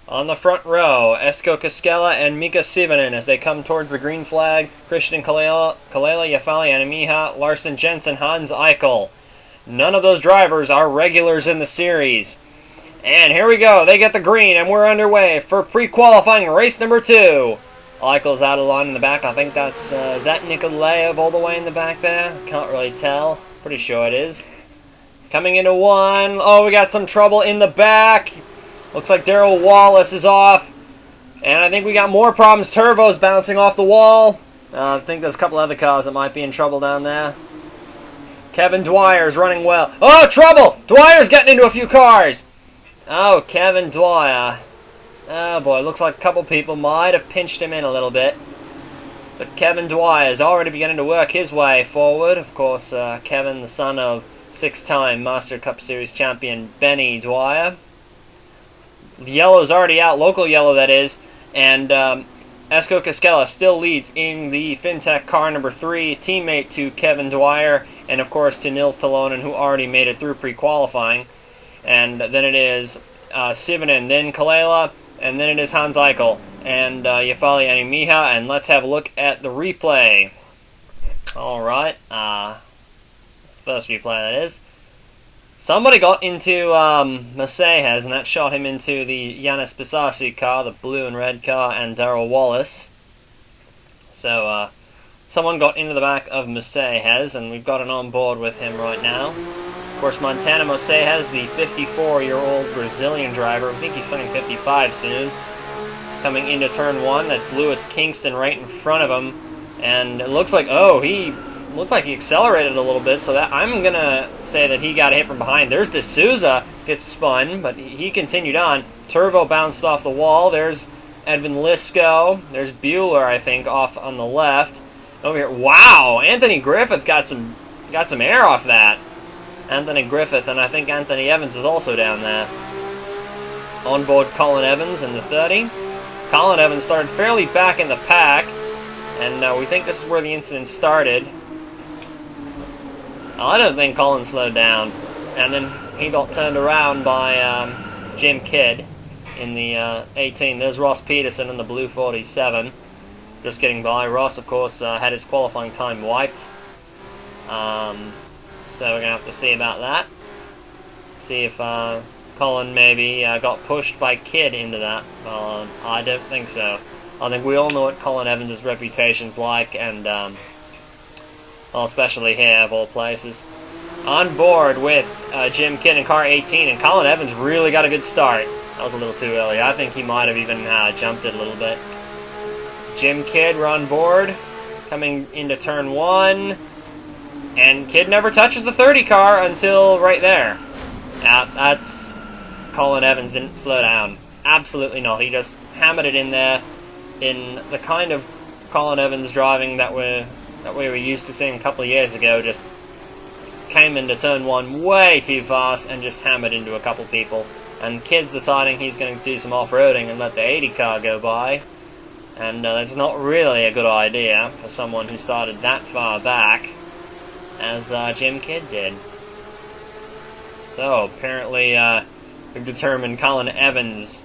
On the front row, Esko Kaskela and Mika Sivanen as they come towards the green flag. Christian Kalela, Yafali, Animiha, Larson Jensen, Hans Eichel. None of those drivers are regulars in the series. And here we go. They get the green, and we're underway for pre-qualifying race number 2. Eichel's out of line in the back. I think that's, is that Nikolaev all the way in the back there? Can't really tell. Pretty sure it is. Coming into 1. Oh, we got some trouble in the back. Looks like Darrell Wallace is off. And I think we got more problems. Turbo's bouncing off the wall. I think there's a couple other cars that might be in trouble down there. Kevin Dwyer's running well. Oh, trouble! Dwyer's getting into a few cars. Oh, Kevin Dwyer. Oh boy, looks like a couple people might have pinched him in a little bit. But Kevin Dwyer is already beginning to work his way forward. Of course, Kevin, the son of 6-time Master Cup Series champion Benny Dwyer. The yellow's already out, local yellow that is, and Esko Kaskela still leads in the FinTech car number 3, teammate to Kevin Dwyer, and of course to Nils Talonen, who already made it through pre-qualifying. And then it is Sivanen, then Kalela, and then it is Hans Eichel, and Yafali Animiha, and let's have a look at the replay. Alright, it's first replay that is. Somebody got into Macejas, and that shot him into the Yanis Pisasi car, the blue and red car, and Darrell Wallace. So, someone got into the back of Macejas, and we've got an on board with him right now. Of course, Montana Macejas, the 54-year-old Brazilian driver, I think he's turning 55 soon, coming into turn 1. That's Lewis Kingston right in front of him, and it looks like, oh, he looked like he accelerated a little bit, so that I'm going to say that he got hit from behind. There's D'Souza, gets spun, but he continued on. Turvo bounced off the wall. There's Edvin Lisko. There's Bueller, I think, off on the left. Over here, wow, Anthony Griffith got some air off that. Anthony Griffith, and I think Anthony Evans is also down there. On board Colin Evans in the 30. Colin Evans started fairly back in the pack, and we think this is where the incident started. I don't think Colin slowed down. And then he got turned around by Jim Kidd in the 18. There's Ross Peterson in the blue 47. Just getting by. Ross, of course, had his qualifying time wiped. So we're going to have to see about that. See if Colin maybe got pushed by Kidd into that. I don't think so. I think we all know what Colin Evans' reputation's like, and well, especially here of all places. On board with Jim Kidd in car 18, and Colin Evans really got a good start. That was a little too early. I think he might have even jumped it a little bit. Jim Kidd, we're on board, coming into turn 1. And Kidd never touches the 30 car until right there. That's... Colin Evans didn't slow down. Absolutely not. He just hammered it in there in the kind of Colin Evans driving that we were used to seeing a couple of years ago. Just came into turn 1 way too fast and just hammered into a couple people. And Kidd's deciding he's going to do some off-roading and let the 80 car go by. And that's not really a good idea for someone who started that far back, as Jim Kidd did. So, apparently, we've determined Colin Evans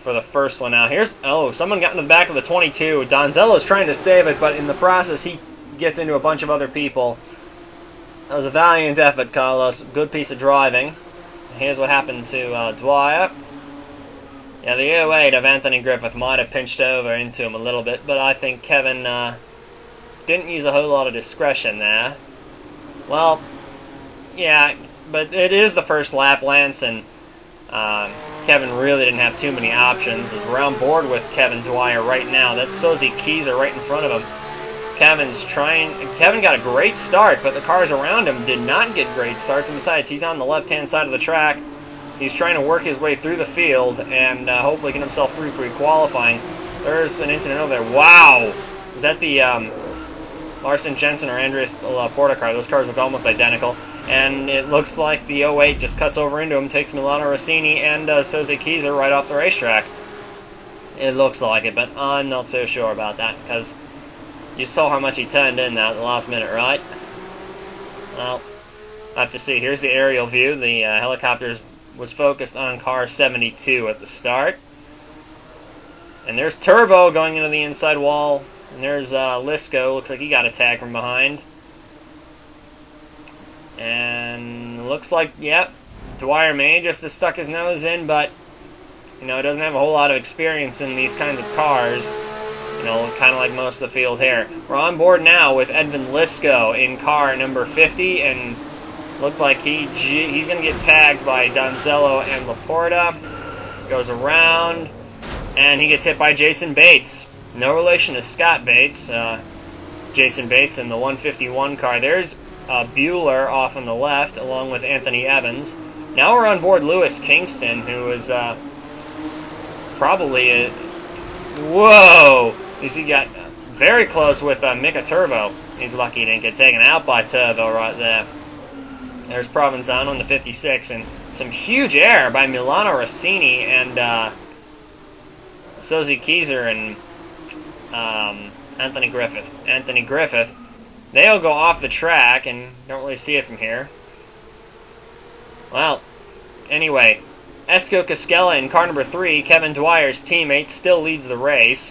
for the first one. Now, here's... Oh, someone got in the back of the 22. Donzello's trying to save it, but in the process, he gets into a bunch of other people. That was a valiant effort, Carlos. Good piece of driving. Here's what happened to Dwyer. Yeah, the 08 of Anthony Griffith might have pinched over into him a little bit, but I think Kevin didn't use a whole lot of discretion there. Well, yeah, but it is the first lap, Lance, and Kevin really didn't have too many options. We're on board with Kevin Dwyer right now. That's Sozy Keyser right in front of him. Kevin got a great start, but the cars around him did not get great starts, and besides, he's on the left-hand side of the track. He's trying to work his way through the field and hopefully get himself through pre-qualifying. There's an incident over there. Wow! Was that the Larson Jensen or Andreas Porta car? Those cars look almost identical. And it looks like the 08 just cuts over into him, takes Milano Rossini and Sozy Keyser right off the racetrack. It looks like it, but I'm not so sure about that, because you saw how much he turned in at the last minute, right? Well, I have to see. Here's the aerial view. The helicopter was focused on car 72 at the start. And there's Turvo going into the inside wall. And there's Lisco. Looks like he got a tag from behind. And looks like, yep, Dwyer may just have stuck his nose in, but, you know, doesn't have a whole lot of experience in these kinds of cars. You know, kind of like most of the field here. We're on board now with Edvin Lisco in car number 50, and looked like he's going to get tagged by Donzello and Laporta. Goes around, and he gets hit by Jason Bates. No relation to Scott Bates. Jason Bates in the 151 car. There's Bueller off on the left, along with Anthony Evans. Now we're on board Lewis Kingston, who is probably whoa! He got very close with Mika Turvo. He's lucky he didn't get taken out by Turvo right there. There's Provenzano on the 56, and some huge air by Milano Rossini and Sozi Kieser and Anthony Griffith. Anthony Griffith. They'll go off the track, and don't really see it from here. Well, anyway, Esco Cascella in car number 3, Kevin Dwyer's teammate, still leads the race.